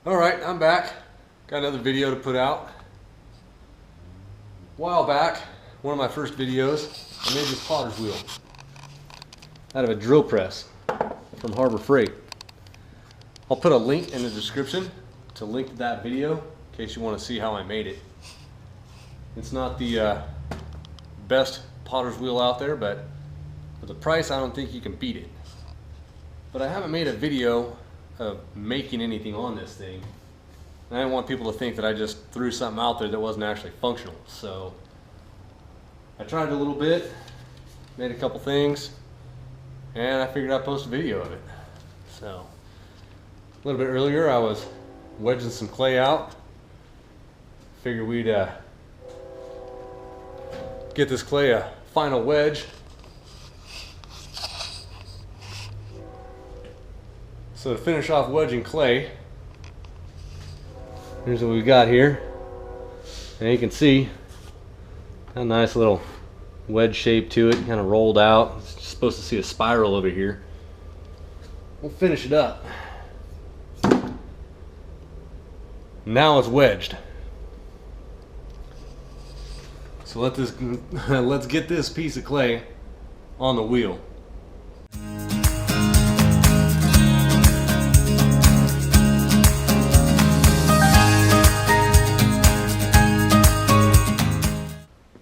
Alright, I'm back. Got another video to put out. A while back, one of my first videos, I made this potter's wheel out of a drill press from Harbor Freight. I'll put a link in the description to link to that video in case you want to see how I made it. It's not the best potter's wheel out there, but for the price I don't think you can beat it. But I haven't made a video of making anything on this thing. And I didn't want people to think that I just threw something out there that wasn't actually functional. So I tried a little bit, made a couple things, and I figured I'd post a video of it. So a little bit earlier I was wedging some clay out. Figured we'd get this clay a final wedge. So to finish off wedging clay, here's what we got here. And you can see a nice little wedge shape to it, kind of rolled out. It's just supposed to see a spiral over here. We'll finish it up. Now it's wedged. So let's get this piece of clay on the wheel.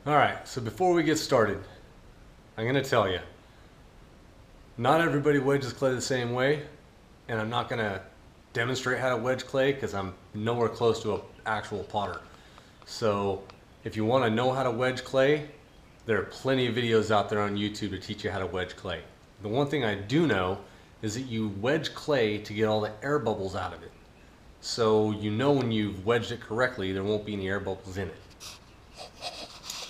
Alright, so before we get started, I'm going to tell you, not everybody wedges clay the same way, and I'm not going to demonstrate how to wedge clay because I'm nowhere close to an actual potter. So if you want to know how to wedge clay, there are plenty of videos out there on YouTube to teach you how to wedge clay. The one thing I do know is that you wedge clay to get all the air bubbles out of it. So you know when you've wedged it correctly, there won't be any air bubbles in it.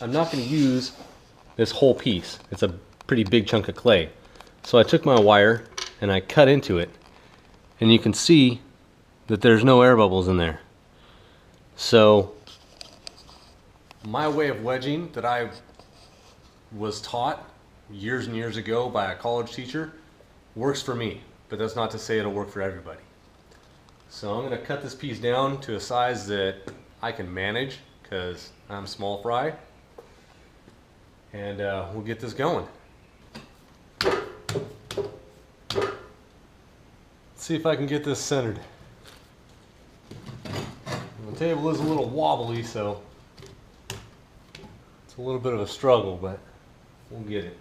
I'm not going to use this whole piece. It's a pretty big chunk of clay. So I took my wire and I cut into it, and you can see that there's no air bubbles in there. So my way of wedging that I was taught years and years ago by a college teacher works for me, but that's not to say it'll work for everybody. So I'm going to cut this piece down to a size that I can manage because I'm small fry. And we'll get this going. Let's see if I can get this centered. The table is a little wobbly, so it's a little bit of a struggle, but we'll get it.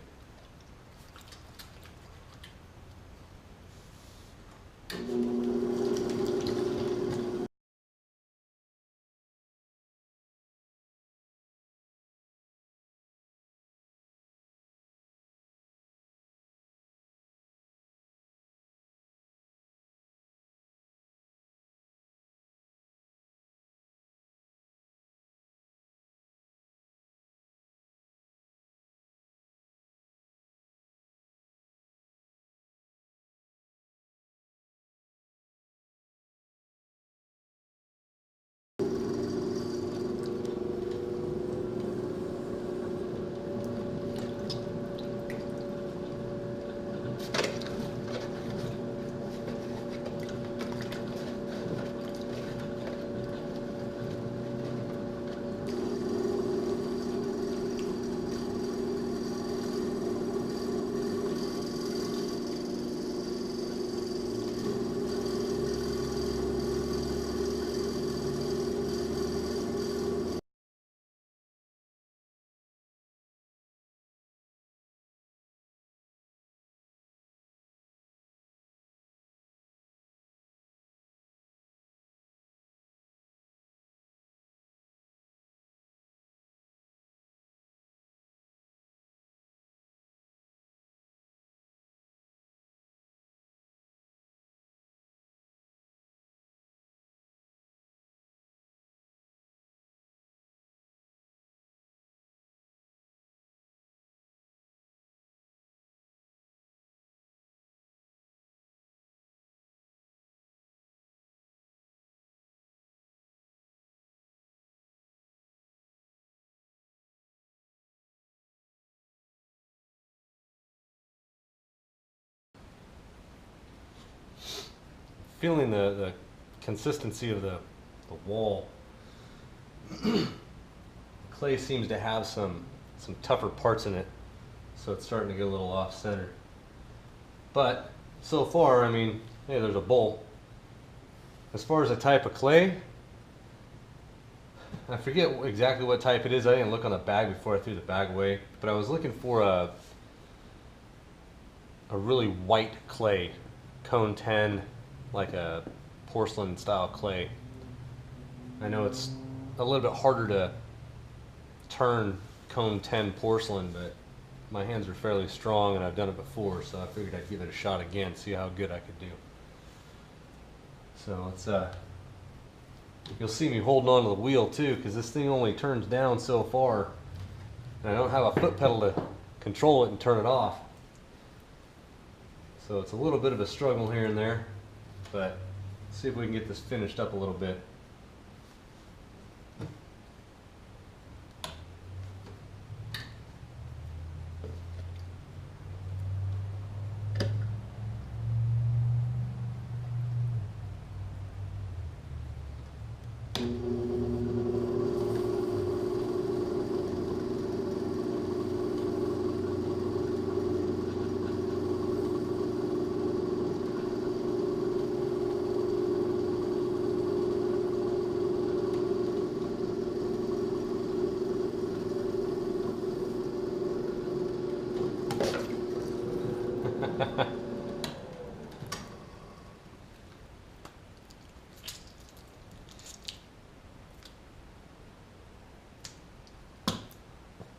Feeling the consistency of the wall. Clay seems to have some tougher parts in it, so it's starting to get a little off center. But so far, I mean, hey, there's a bowl. As far as the type of clay, I forget exactly what type it is. I didn't look on the bag before I threw the bag away, but I was looking for a really white clay, cone 10, like a porcelain style clay. I know it's a little bit harder to turn cone 10 porcelain, but my hands are fairly strong and I've done it before, so I figured I'd give it a shot again, see how good I could do. So it's you'll see me holding on to the wheel too, because this thing only turns down so far, and I don't have a foot pedal to control it and turn it off. So it's a little bit of a struggle here and there, but let's see if we can get this finished up a little bit.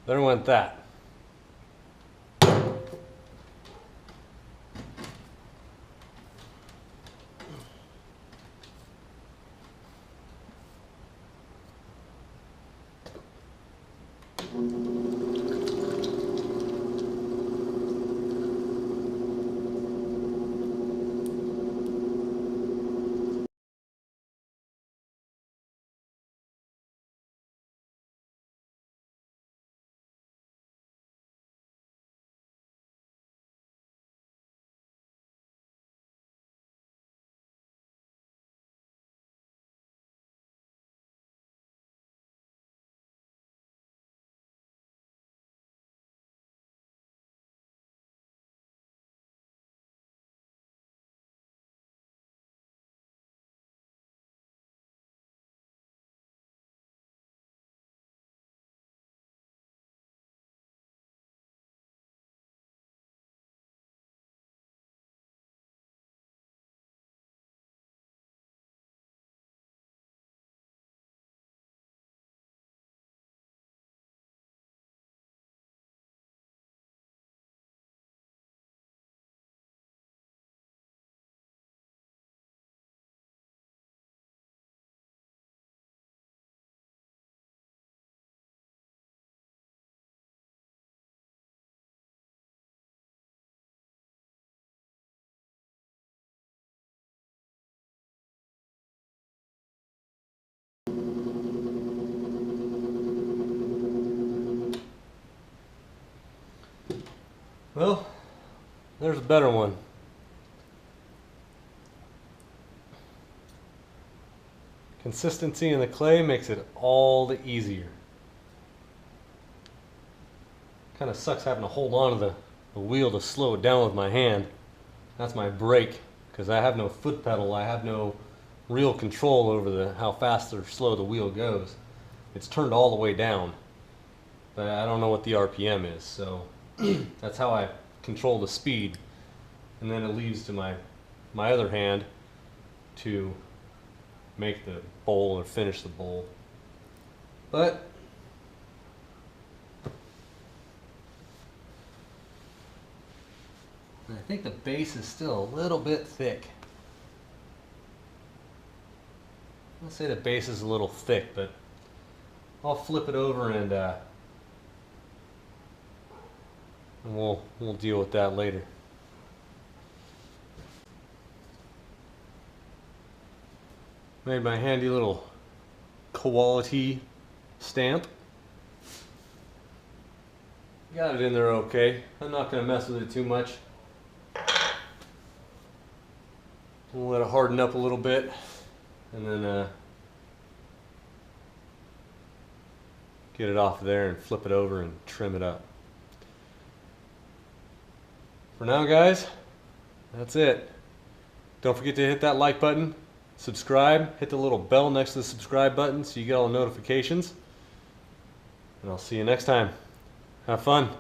There went that. Well, there's a better one. Consistency in the clay makes it all the easier. Kind of sucks having to hold on to the wheel to slow it down with my hand. That's my brake, because I have no foot pedal. I have no real control over how fast or slow the wheel goes. It's turned all the way down, but I don't know what the RPM is, so that's how I control the speed. And then it leaves to my other hand to make the bowl or finish the bowl. But I think the base is still a little bit thick. Let's say the base is a little thick, but I'll flip it over and we'll deal with that later. Made my handy little quality stamp. Got it in there okay. I'm not going to mess with it too much. We'll let it harden up a little bit. and then get it off there and flip it over and trim it up. For now, guys, that's it. Don't forget to hit that like button, subscribe, hit the little bell next to the subscribe button so you get all the notifications. And I'll see you next time. Have fun.